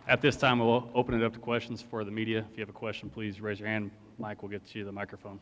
At this time, we'll open it up to questions for the media. If you have a question, please raise your hand. Mike will get you the microphone.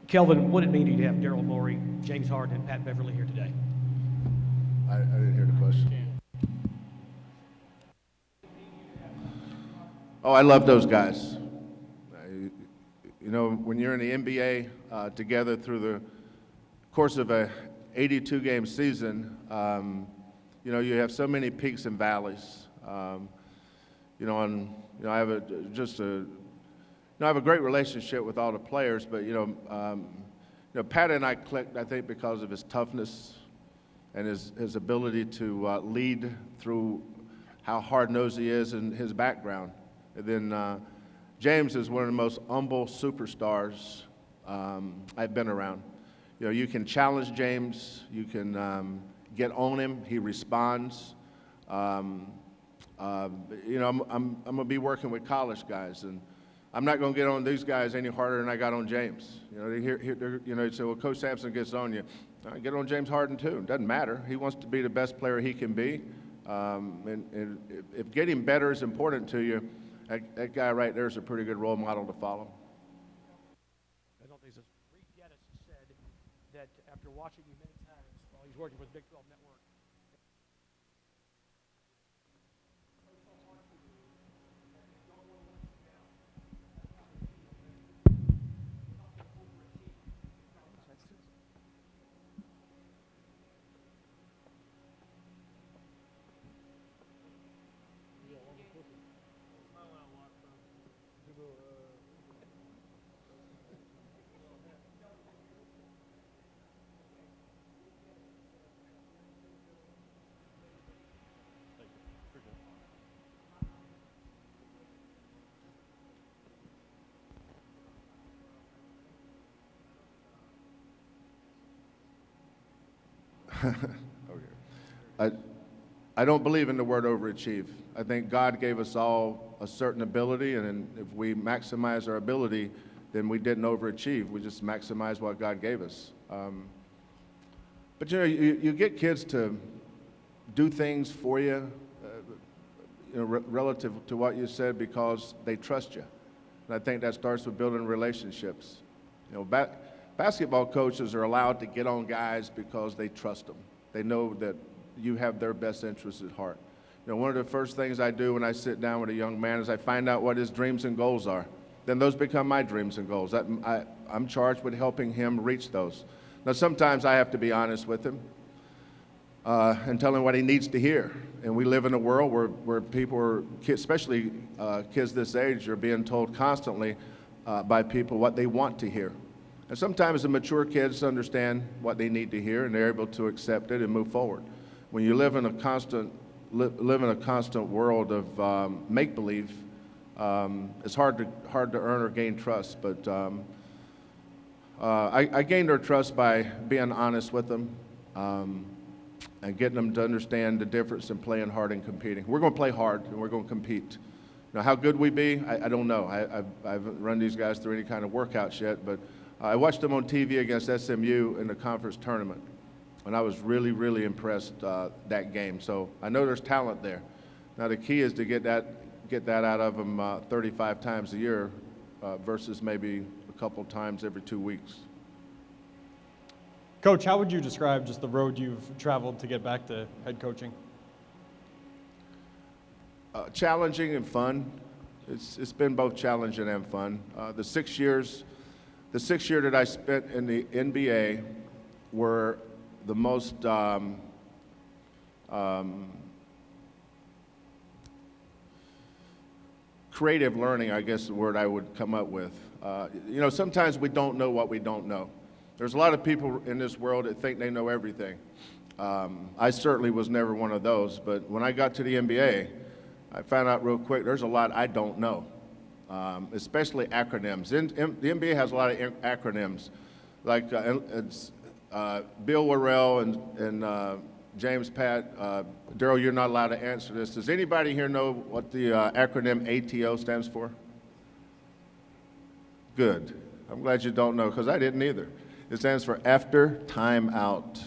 Kelvin, what did it mean to you to have Daryl Morey, James Harden, and Pat Beverly here today? I didn't hear the question. Oh, I love those guys. You know, when you're in the NBA together through the course of a 82-game season, you know, you have so many peaks and valleys. You know, I have I have a great relationship with all the players, but you know, Pat and I clicked, I think, because of his toughness and his ability to lead through how hard-nosed he is and his background. And then James is one of the most humble superstars I've been around. You know, you can challenge James, you can get on him, he responds. You know, I'm gonna be working with college guys, and I'm not gonna get on these guys any harder than I got on James. You know, you know, so when Coach Sampson gets on you, get on James Harden too. It doesn't matter. He wants to be the best player he can be, and if getting better is important to you, that guy right there is a pretty good role model to follow. I don't think Reed Geddes said that after watching you many times while he's working with Big 12 Network. Okay. I don't believe in the word overachieve. I think God gave us all a certain ability, and if we maximize our ability, then we didn't overachieve. We just maximized what God gave us. But you know, you get kids to do things for you, you know, relative to what you said, because they trust you. And I think that starts with building relationships. You know, basketball coaches are allowed to get on guys because they trust them. They know that you have their best interests at heart. You know, one of the first things I do when I sit down with a young man is I find out what his dreams and goals are. Then those become my dreams and goals. I'm charged with helping him reach those. Now, sometimes I have to be honest with him and tell him what he needs to hear. And we live in a world where people are, especially kids this age, are being told constantly by people what they want to hear. And sometimes the mature kids understand what they need to hear, and they're able to accept it and move forward. When you live in a constant world of make-believe, it's hard to earn or gain trust. But I gained their trust by being honest with them and getting them to understand the difference in playing hard and competing. We're going to play hard and we're going to compete. Now, how good we be, I don't know. I haven't run these guys through any kind of workouts yet, but I watched them on TV against SMU in the conference tournament, and I was really, really impressed that game. So I know there's talent there. Now the key is to get that out of them 35 times a year versus maybe a couple times every 2 weeks. Coach, how would you describe just the road you've traveled to get back to head coaching? Challenging and fun. It's been both challenging and fun. The 6 years that I spent in the NBA were the most creative learning, I guess the word I would come up with. You know, sometimes we don't know what we don't know. There's a lot of people in this world that think they know everything. I certainly was never one of those, but when I got to the NBA, I found out real quick there's a lot I don't know. Especially acronyms. The NBA has a lot of acronyms, like Bill Worrell and James Pat. Daryl, you're not allowed to answer this. Does anybody here know what the acronym ATO stands for? Good. I'm glad you don't know, because I didn't either. It stands for after time out.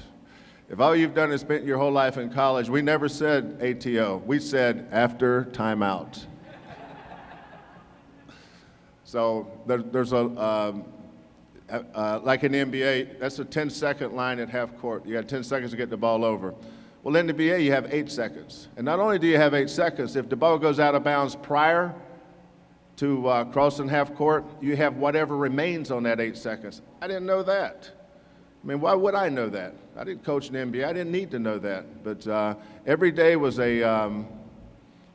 If all you've done is spent your whole life in college, we never said ATO. We said after timeout. So there's like in the NBA, that's a 10-second line at half court. You got 10 seconds to get the ball over. Well, in the NBA, you have 8 seconds. And not only do you have 8 seconds, if the ball goes out of bounds prior to crossing half court, you have whatever remains on that 8 seconds. I didn't know that. I mean, why would I know that? I didn't coach in the NBA. I didn't need to know that. But every day was a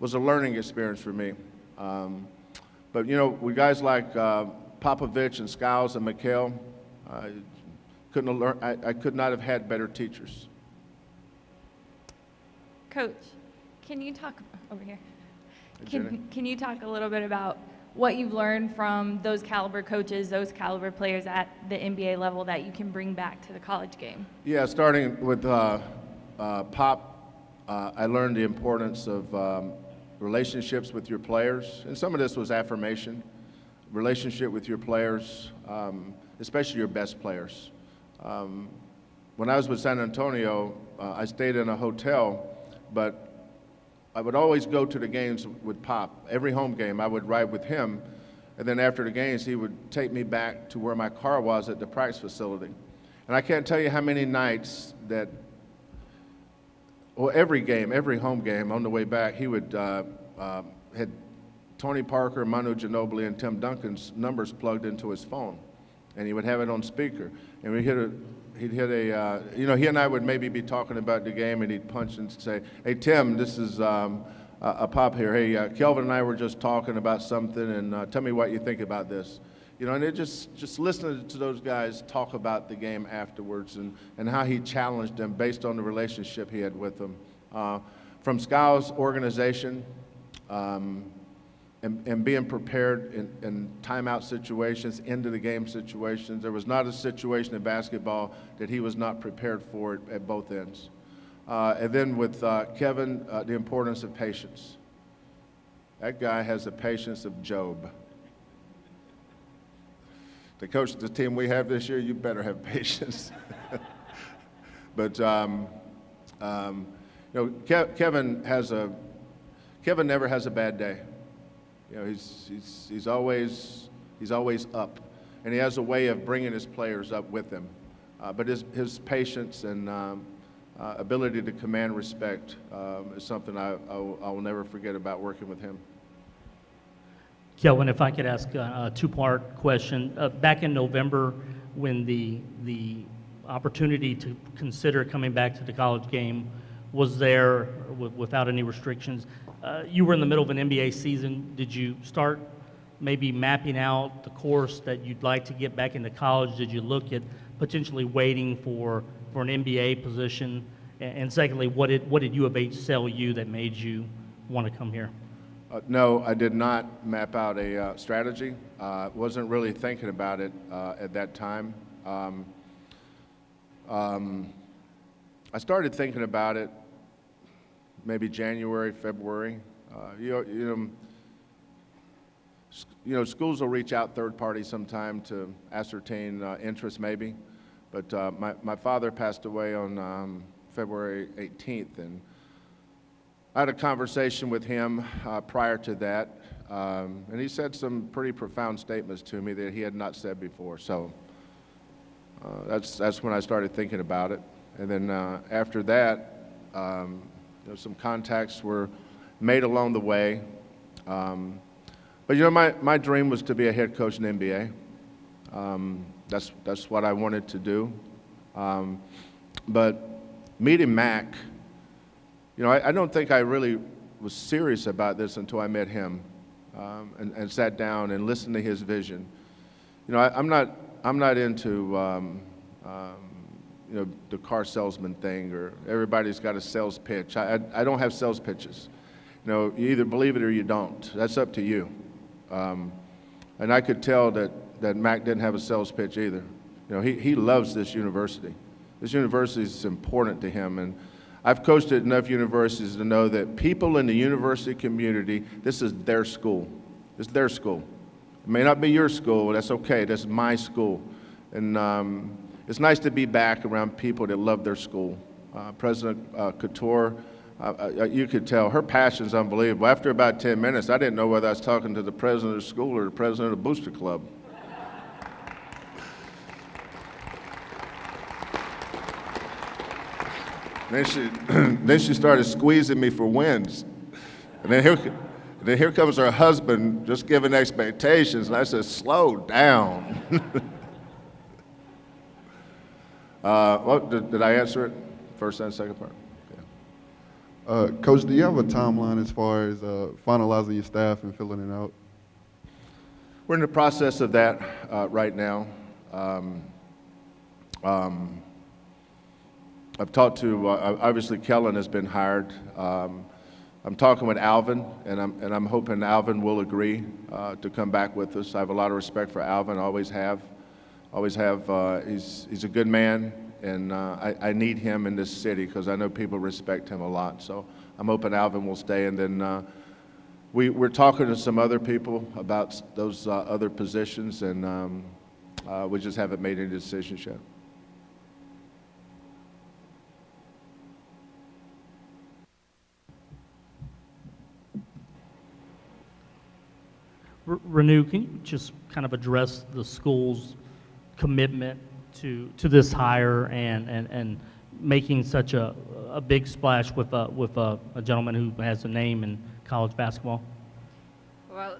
learning experience for me. But, you know, with guys like Popovich and Skiles and McHale, I could not have had better teachers. Coach, can you talk over here? Hey, Jenny. Can you talk a little bit about what you've learned from those caliber coaches, those caliber players at the NBA level that you can bring back to the college game? Yeah, starting with Pop, I learned the importance of relationships with your players, and some of this was affirmation. Relationship with your players, especially your best players. When I was with San Antonio, I stayed in a hotel, but I would always go to the games with Pop. Every home game, I would ride with him, and then after the games, he would take me back to where my car was at the practice facility. And I can't tell you how many nights that, well, every game, every home game, on the way back, he would had Tony Parker, Manu Ginobili, and Tim Duncan's numbers plugged into his phone, and he would have it on speaker. And he'd hit a, you know, he and I would maybe be talking about the game, and he'd punch and say, "Hey, Tim, this is a Pop here. Hey, Kelvin and I were just talking about something, and tell me what you think about this." You know, and it just listening to those guys talk about the game afterwards and how he challenged them based on the relationship he had with them. From Scout's organization, and being prepared in timeout situations, into the game situations. There was not a situation in basketball that he was not prepared for at both ends. And then with Kevin, the importance of patience. That guy has the patience of Job. To coach the team we have this year, you better have patience. But you know, Kevin never has a bad day. You know, he's always up, and he has a way of bringing his players up with him. But his patience and ability to command respect is something I will never forget about working with him. Kelvin, if I could ask a two-part question. Back in November, when the opportunity to consider coming back to the college game was there without any restrictions, you were in the middle of an NBA season. Did you start maybe mapping out the course that you'd like to get back into college? Did you look at potentially waiting for an NBA position? And secondly, what did U of H sell you that made you want to come here? No, I did not map out a strategy. Wasn't really thinking about it at that time. I started thinking about it maybe January, February. You know, schools will reach out third party sometime to ascertain interest maybe. But my father passed away on February 18th, and I had a conversation with him prior to that, and he said some pretty profound statements to me that he had not said before. So that's when I started thinking about it. And then after that, you know, some contacts were made along the way. But you know, my dream was to be a head coach in the NBA. That's what I wanted to do. But meeting Mac, you know, I don't think I really was serious about this until I met him and sat down and listened to his vision. You know, I'm not into you know, the car salesman thing, or everybody's got a sales pitch. I don't have sales pitches. You know, you either believe it or you don't. That's up to you. And I could tell that Mac didn't have a sales pitch either. You know, he loves this university. This university is important to him, and I've coached at enough universities to know that people in the university community, this is their school. It's their school. It may not be your school, that's okay, that's my school. And it's nice to be back around people that love their school. President Couture, you could tell her passion's unbelievable. After about 10 minutes, I didn't know whether I was talking to the president of the school or the president of the booster club. Then she started squeezing me for wins. And then here comes her husband just giving expectations, and I said, slow down. Did I answer it? First and second part? Okay. Coach, do you have a timeline as far as finalizing your staff and filling it out? We're in the process of that right now. I've talked to, obviously Kellen has been hired. I'm talking with Alvin, and I'm hoping Alvin will agree to come back with us. I have a lot of respect for Alvin, always have. He's a good man, and I need him in this city because I know people respect him a lot. So I'm hoping Alvin will stay, and then we're talking to some other people about those other positions, and we just haven't made any decisions yet. Renew, can you just kind of address the school's commitment to this hire and making such a big splash with a gentleman who has a name in college basketball? Well,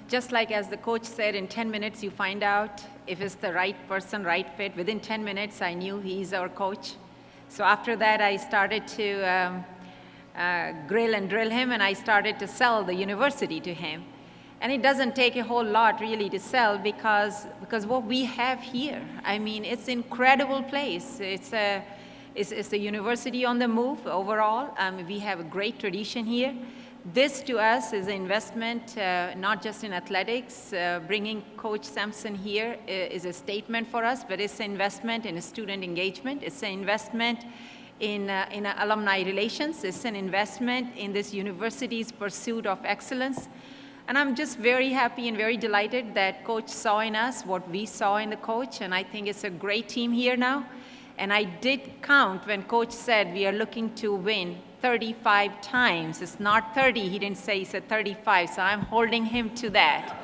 just like as the coach said, in 10 minutes you find out if it's the right person, right fit. Within 10 minutes, I knew he's our coach. So after that, I started to grill and drill him, and I started to sell the university to him. And it doesn't take a whole lot really to sell because what we have here, I mean, it's an incredible place. It's a university on the move overall. We have a great tradition here. This to us is an investment, not just in athletics. Bringing Coach Sampson here is a statement for us, but it's an investment in student engagement. It's an investment in alumni relations. It's an investment in this university's pursuit of excellence. And I'm just very happy and very delighted that Coach saw in us what we saw in the coach, and I think it's a great team here now. And I did count when Coach said we are looking to win 35 times. It's not 30, he didn't say, he said 35, so I'm holding him to that.